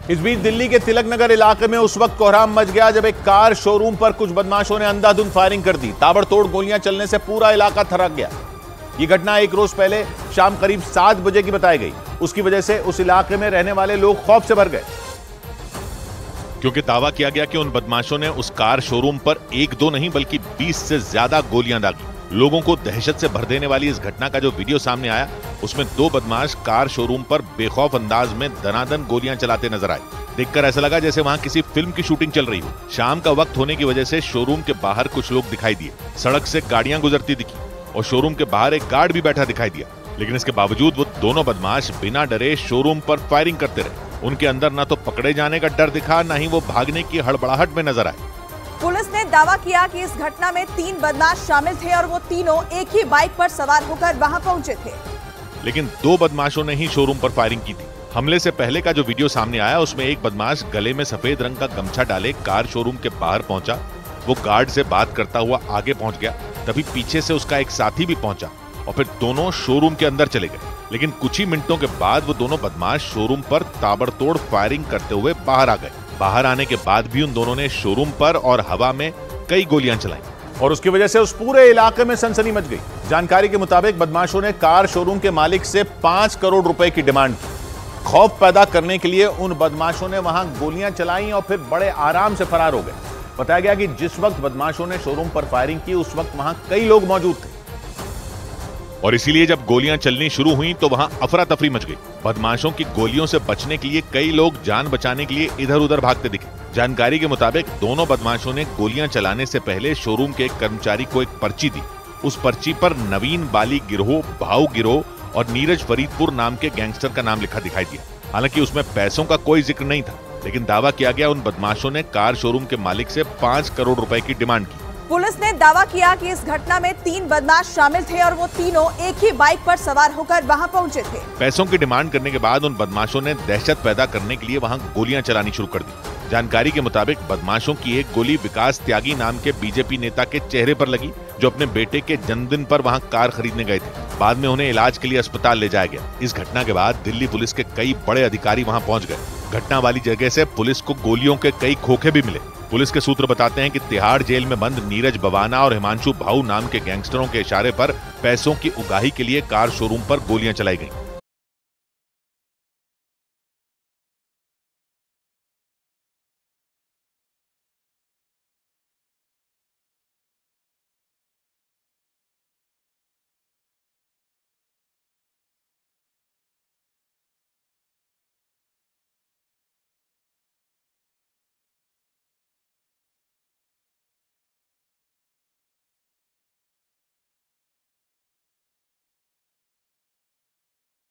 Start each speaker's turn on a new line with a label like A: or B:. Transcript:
A: इस बीच दिल्ली के तिलक नगर इलाके में उस वक्त कोहराम मच गया जब एक कार शोरूम पर कुछ बदमाशों ने अंधाधुंध फायरिंग कर दी। ताबड़तोड़ गोलियां चलने से पूरा इलाका थरक गया। यह घटना एक रोज पहले शाम करीब 7 बजे की बताई गई। उसकी वजह से उस इलाके में रहने वाले लोग खौफ से भर गए,
B: क्योंकि दावा किया गया कि उन बदमाशों ने उस कार शोरूम पर 1-2 नहीं बल्कि 20 से ज्यादा गोलियां दागी। लोगों को दहशत से भर देने वाली इस घटना का जो वीडियो सामने आया, उसमें 2 बदमाश कार शोरूम पर बेखौफ अंदाज में दनादन गोलियां चलाते नजर आए। देखकर ऐसा लगा जैसे वहां किसी फिल्म की शूटिंग चल रही हो। शाम का वक्त होने की वजह से शोरूम के बाहर कुछ लोग दिखाई दिए। सड़क से गाड़ियां गुजरती दिखी और शोरूम के बाहर एक गार्ड भी बैठा दिखाई दिया। लेकिन इसके बावजूद वो दोनों बदमाश बिना डरे शोरूम पर फायरिंग करते रहे। उनके अंदर ना तो पकड़े जाने का डर दिखा, ना ही वो भागने की हड़बड़ाहट में नजर आए।
C: पुलिस ने दावा किया कि इस घटना में 3 बदमाश शामिल थे और वो तीनों एक ही बाइक पर सवार होकर वहां पहुंचे थे।
B: लेकिन 2 बदमाशों ने ही शोरूम पर फायरिंग की थी। हमले से पहले का जो वीडियो सामने आया, उसमें एक बदमाश गले में सफेद रंग का गमछा डाले कार शोरूम के बाहर पहुंचा। वो गार्ड से बात करता हुआ आगे पहुंच गया। तभी पीछे से उसका एक साथी भी पहुंचा और फिर दोनों शोरूम के अंदर चले गए। लेकिन कुछ ही मिनटों के बाद वो दोनों बदमाश शोरूम पर ताबड़तोड़ फायरिंग करते हुए बाहर आ गए। बाहर आने के बाद भी उन दोनों ने शोरूम पर और हवा में कई गोलियां चलाई
A: और उसकी वजह से उस पूरे इलाके में सनसनी मच गई। जानकारी के मुताबिक बदमाशों ने कार शोरूम के मालिक से 5 करोड़ रुपए की डिमांड की। खौफ पैदा करने के लिए उन बदमाशों ने वहां गोलियां चलाई और फिर बड़े आराम से फरार हो गए। बताया गया कि जिस वक्त बदमाशों ने शोरूम पर फायरिंग की, उस वक्त वहां कई लोग मौजूद थे
B: और इसीलिए जब गोलियां चलनी शुरू हुई तो वहां अफरा तफरी मच गई। बदमाशों की गोलियों से बचने के लिए कई लोग जान बचाने के लिए इधर उधर भागते दिखे। जानकारी के मुताबिक दोनों बदमाशों ने गोलियां चलाने से पहले शोरूम के एक कर्मचारी को एक पर्ची दी। उस पर्ची पर नवीन बाली गिरोह, भाऊ गिरोह और नीरज फरीदपुर नाम के गैंगस्टर का नाम लिखा दिखाई दिया। हालांकि उसमें पैसों का कोई जिक्र नहीं था, लेकिन दावा किया गया उन बदमाशों ने कार शोरूम के मालिक से 5 करोड़ रुपए की डिमांड की।
C: पुलिस ने दावा किया कि इस घटना में 3 बदमाश शामिल थे और वो तीनों एक ही बाइक पर सवार होकर वहां पहुंचे थे।
B: पैसों की डिमांड करने के बाद उन बदमाशों ने दहशत पैदा करने के लिए वहां गोलियां चलानी शुरू कर दी। जानकारी के मुताबिक बदमाशों की एक गोली विकास त्यागी नाम के बीजेपी नेता के चेहरे पर लगी, जो अपने बेटे के जन्मदिन पर वहां कार खरीदने गए थे। बाद में उन्हें इलाज के लिए अस्पताल ले जाया गया। इस घटना के बाद दिल्ली पुलिस के कई बड़े अधिकारी वहां पहुंच गए। घटना वाली जगह से पुलिस को गोलियों के कई खोखे भी मिले। पुलिस के सूत्र बताते हैं कि तिहाड़ जेल में बंद नीरज बवाना और हिमांशु भाऊ नाम के गैंगस्टरों के इशारे पर पैसों की उगाही के लिए कार शोरूम पर गोलियां चलाई गईं।